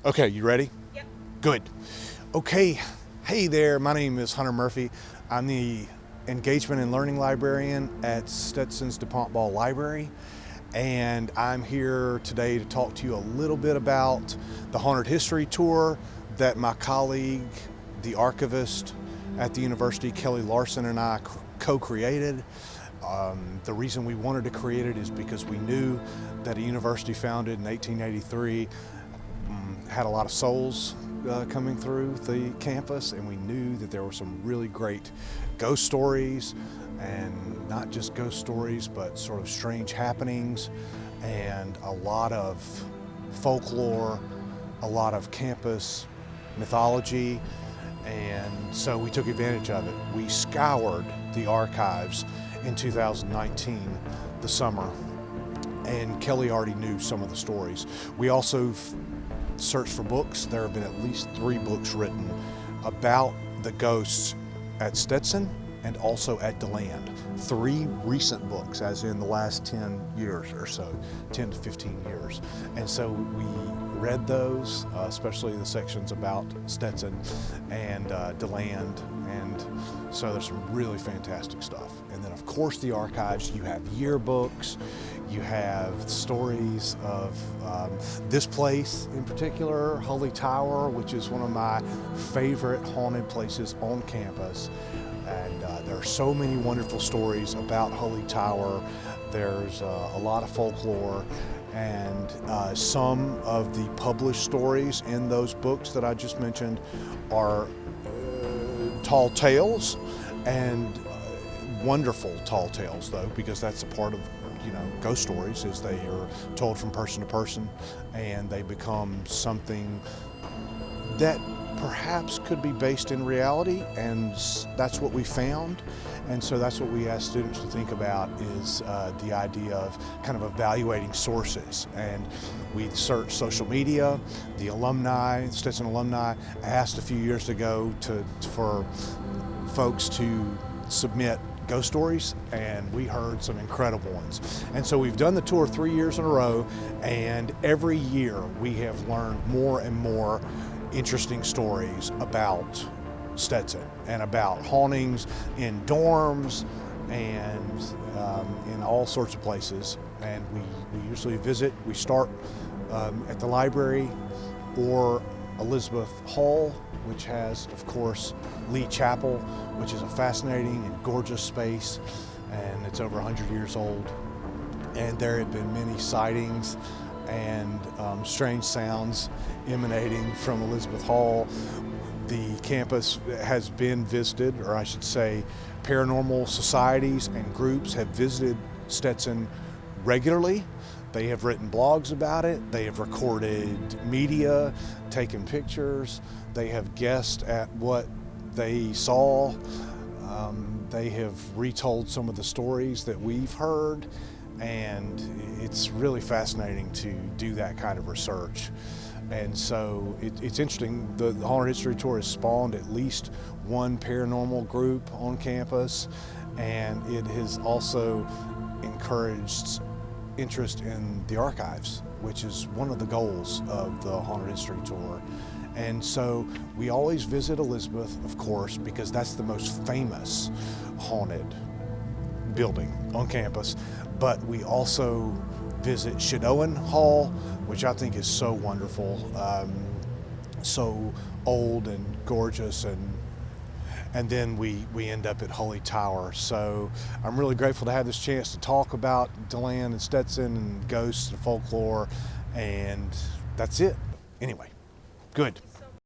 Okay, you ready? Yep. Good. Okay, hey there, my name is Hunter Murphy. I'm the Engagement and Learning Librarian at Stetson's DuPont Ball Library, and I'm here today to talk to you a little bit about the Haunted History Tour that my colleague, the archivist at the university, Kelly Larson, and I co-created. The reason we wanted to create it is because we knew that a university founded in 1883 had a lot of souls coming through the campus, and we knew that there were some really great ghost stories, and not just ghost stories, but sort of strange happenings, and a lot of folklore, a lot of campus mythology, and so we took advantage of it. We scoured the archives in 2019, the summer, and Kelly already knew some of the stories. We also searched for books. There have been at least 3 books written about the ghosts at Stetson and also at DeLand. 3 recent books, as in the last 10 years or so, 10 to 15 years. And so we read those, especially the sections about Stetson and DeLand, and so there's some really fantastic stuff. And then of course the archives, you have yearbooks, you have stories of this place in particular, Holy Tower, which is one of my favorite haunted places on campus. And there are so many wonderful stories about Holy Tower. There's a lot of folklore, and some of the published stories in those books that I just mentioned are tall tales, and wonderful tall tales though, because that's a part of ghost stories, is they are told from person to person, and they become something that perhaps could be based in reality, and that's what we found. And so that's what we ask students to think about, is the idea of kind of evaluating sources. And we searched social media. The alumni, Stetson alumni, asked a few years ago for folks to submit ghost stories, and we heard some incredible ones. And so we've done the tour 3 years in a row, and every year we have learned more and more interesting stories about Stetson and about hauntings in dorms and in all sorts of places. And we usually visit, we start at the library or Elizabeth Hall, which has, of course, Lee Chapel, which is a fascinating and gorgeous space, and it's over 100 years old. And there have been many sightings and strange sounds emanating from Elizabeth Hall. The campus has been visited, or I should say, paranormal societies and groups have visited Stetson regularly. They have written blogs about it. They have recorded media, taken pictures. They have guessed at what they saw. They have retold some of the stories that we've heard, and it's really fascinating to do that kind of research. And so it's interesting. The Haunted History Tour has spawned at least one paranormal group on campus, and it has also encouraged interest in the archives, which is one of the goals of the Haunted History Tour. And so we always visit Elizabeth, of course, because that's the most famous haunted building on campus, but we also visit Shadowan Hall, which I think is so wonderful, so old and gorgeous, and then we end up at Holy Tower. So I'm really grateful to have this chance to talk about DeLand and Stetson and ghosts and folklore, and that's it. Anyway, good.